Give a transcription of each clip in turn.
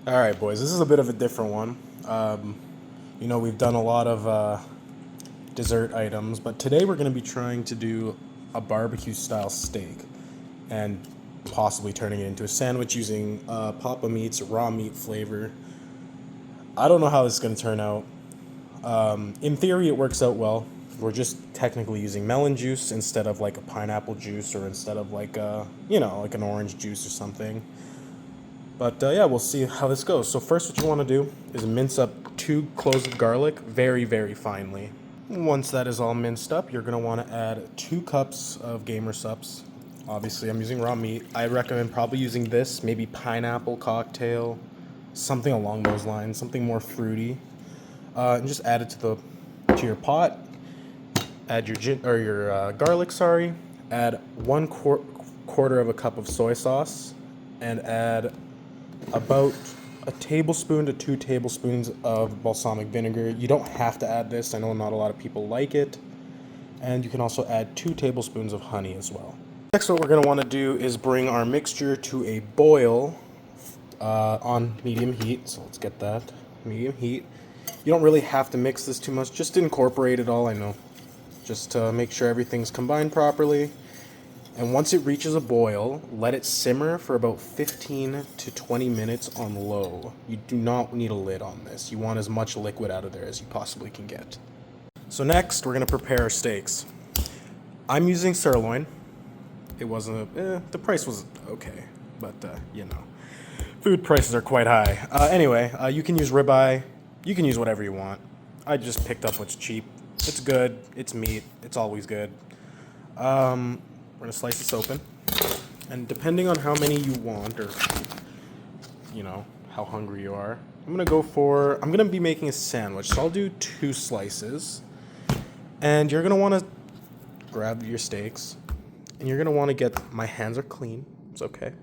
All right, boys, this is a bit of a different one. We've done a lot of dessert items, but today we're going to be trying to do a barbecue style steak and possibly turning it into a sandwich using Papa Meat's raw meat flavor. I don't know how this is going to turn out. In theory, it works out well. We're just technically using melon juice instead of like a pineapple juice or instead of like like an orange juice or something. But yeah, we'll see how this goes. So first what you want to do is mince up 2 cloves of garlic very, very finely. Once that is all minced up, you're going to want to add 2 cups of Gamersupps. Obviously, I'm using raw meat. I recommend probably using this, maybe pineapple cocktail, something along those lines, something more fruity. And just add it to your pot. Add your garlic. Sorry. Add quarter of a cup of soy sauce, and add about a tablespoon to 2 tablespoons of balsamic vinegar. You don't have to add this. I know not a lot of people like it. And you can also add 2 tablespoons of honey as well. Next, what we're going to want to do is bring our mixture to a boil on medium heat. So let's get that medium heat. You don't really have to mix this too much. Just incorporate it all, I know. Just to make sure everything's combined properly. And once it reaches a boil, let it simmer for about 15 to 20 minutes on low. You do not need a lid on this. You want as much liquid out of there as you possibly can get. So next, we're going to prepare our steaks. I'm using sirloin. It wasn't, the price was okay, but food prices are quite high. Anyway, you can use ribeye. You can use whatever you want. I just picked up what's cheap. It's good. It's meat. It's always good. We're going to slice this open, and depending on how many you want, or, how hungry you are, I'm going to be making a sandwich, so I'll do 2 slices, and you're going to want to grab your steaks, and you're going to want to get, my hands are clean, it's okay,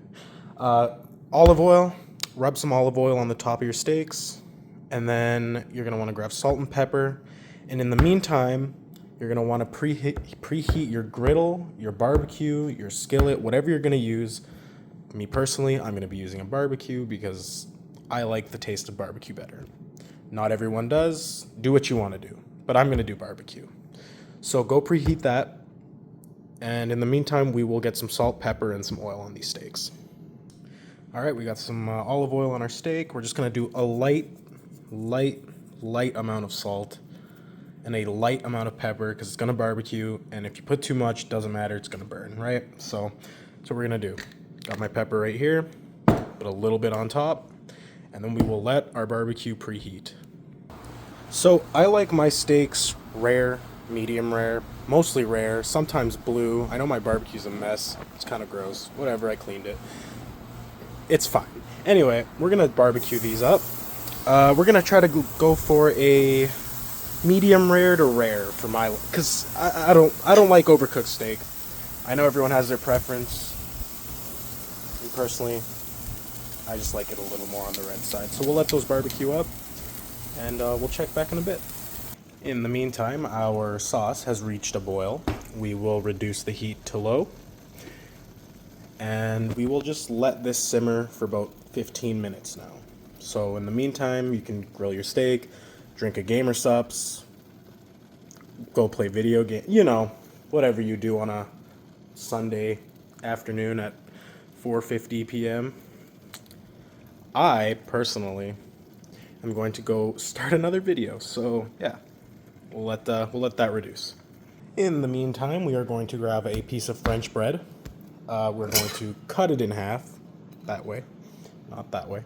olive oil, rub some olive oil on the top of your steaks, and then you're going to want to grab salt and pepper, and in the meantime, you're going to want to preheat your griddle, your barbecue, your skillet, whatever you're going to use. Me personally, I'm going to be using a barbecue because I like the taste of barbecue better. Not everyone does. Do what you want to do. But I'm going to do barbecue. So go preheat that. And in the meantime, we will get some salt, pepper, and some oil on these steaks. All right, we got some olive oil on our steak. We're just going to do a light amount of salt and a light amount of pepper because it's going to barbecue, and if you put too much, doesn't matter, it's going to burn, right? So that's what we're going to do. Got my pepper right here, put a little bit on top, and then we will let our barbecue preheat. So I like my steaks rare, medium rare, mostly rare, sometimes blue. I know my barbecue's a mess. It's kind of gross. Whatever, I cleaned it. It's fine. Anyway, we're going to barbecue these up. We're going to try to go for a medium rare to rare for my, because I don't like overcooked steak. I know everyone has their preference. Me personally, I just like it a little more on the red side. So we'll let those barbecue up, and we'll check back in a bit. In the meantime, our sauce has reached a boil. We will reduce the heat to low, and we will just let this simmer for about 15 minutes now. So in the meantime, you can grill your steak, drink a Gamersupps, go play video game, whatever you do on a Sunday afternoon at 4:50 p.m. I personally am going to go start another video, so yeah, we'll let that reduce. In the meantime, we are going to grab a piece of French bread. We're going to cut it in half, that way, not that way.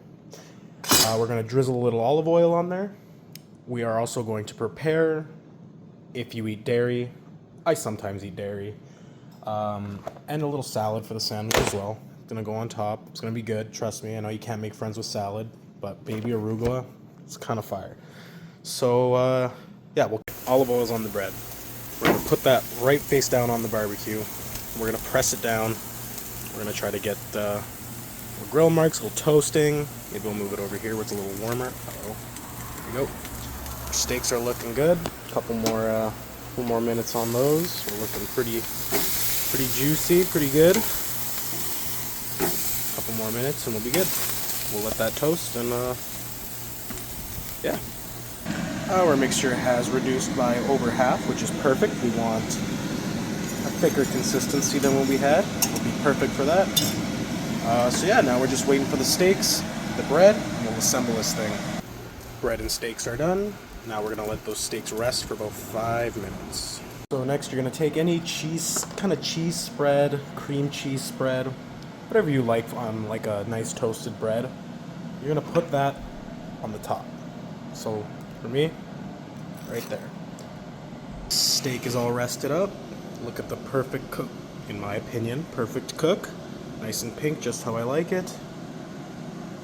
We're going to drizzle a little olive oil on there. We are also going to prepare, if you eat dairy, I sometimes eat dairy, and a little salad for the sandwich as well. It's going to go on top. It's going to be good. Trust me, I know you can't make friends with salad, but baby arugula, it's kind of fire. So, yeah, olive oil's on the bread. We're going to put that right face down on the barbecue. We're going to press it down. We're going to try to get the grill marks, a little toasting. Maybe we'll move it over here where it's a little warmer. Uh-oh. There we go. Our steaks are looking good. A couple more minutes on those. We're looking pretty juicy, pretty good. A couple more minutes and we'll be good. we'll let that toast, and yeah. Our mixture has reduced by over half, which is perfect. We want a thicker consistency than what we had. It'll be perfect for that. So yeah, now we're just waiting for the steaks, the bread, and we'll assemble this thing. Bread and steaks are done. Now we're gonna let those steaks rest for about 5 minutes. So next you're gonna take any cheese, kind of cheese spread, cream cheese spread, whatever you like on like a nice toasted bread. You're gonna put that on the top. So for me, right there. Steak is all rested up. Look at the perfect cook, in my opinion, perfect cook. Nice and pink, just how I like it.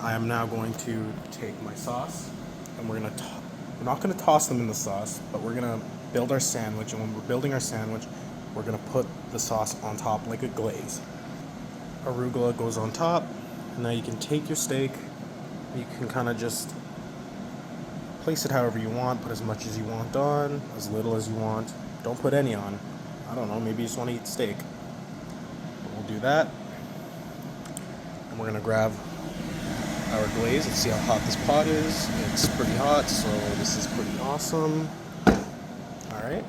I am now going to take my sauce, and we're not gonna toss them in the sauce, but we're gonna build our sandwich, and when we're building our sandwich, we're gonna put the sauce on top like a glaze. Arugula goes on top, and now you can take your steak, you can kind of just place it however you want, put as much as you want on, as little as you want. Don't put any on. I don't know, maybe you just want to eat steak. But we'll do that. And we're gonna grab our glaze. Let's see how hot this pot is. It's pretty hot, so this is pretty awesome. Alright.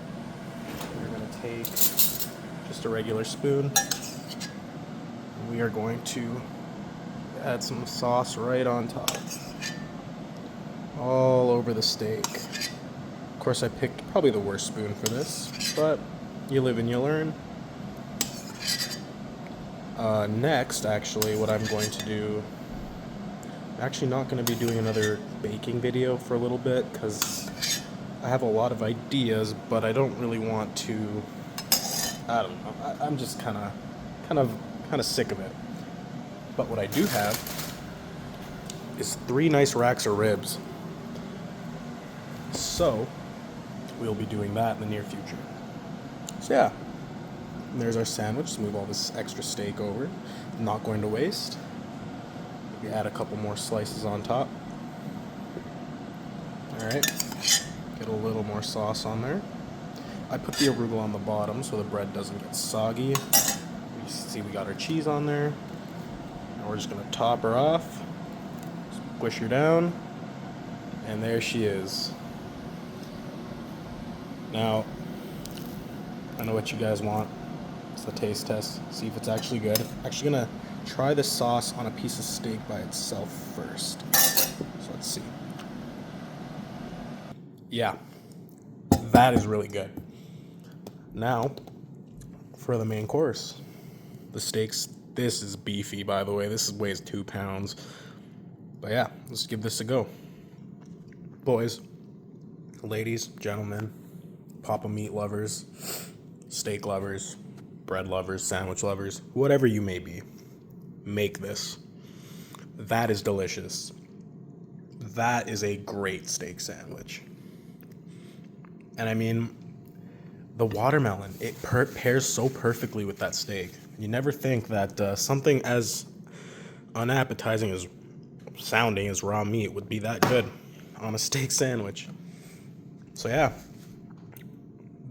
We're gonna take just a regular spoon. And we are going to add some sauce right on top. All over the steak. Of course, I picked probably the worst spoon for this, but you live and you learn. Next, actually, what I'm going to do, I'm actually not going to be doing another baking video for a little bit because I have a lot of ideas, but I don't really want to. I don't know. I'm just kind of sick of it. But what I do have is 3 nice racks of ribs. So, we'll be doing that in the near future. So yeah, and there's our sandwich. Let's move all this extra steak over. Not going to waste. Maybe add a couple more slices on top. Alright, get a little more sauce on there. I put the arugula on the bottom so the bread doesn't get soggy. You see we got our cheese on there. Now we're just going to top her off. Squish her down. And there she is. Now, I know what you guys want. It's the taste test. See if it's actually good. I'm actually gonna try the sauce on a piece of steak by itself first. So let's see. Yeah, that is really good. Now, for the main course. The steaks, this is beefy, by the way. This weighs 2 pounds. But yeah, let's give this a go. Boys, ladies, gentlemen, papa meat lovers, steak lovers, bread lovers, sandwich lovers, whatever you may be, make this. That is delicious. That is a great steak sandwich. And I mean, the watermelon, it pairs so perfectly with that steak. You never think that something as unappetizing as sounding as raw meat would be that good on a steak sandwich. So yeah,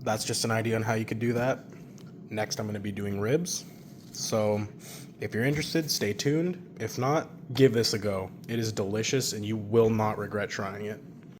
that's just an idea on how you could do that. Next, I'm going to be doing ribs. So if you're interested, stay tuned. If not, give this a go. It is delicious and you will not regret trying it.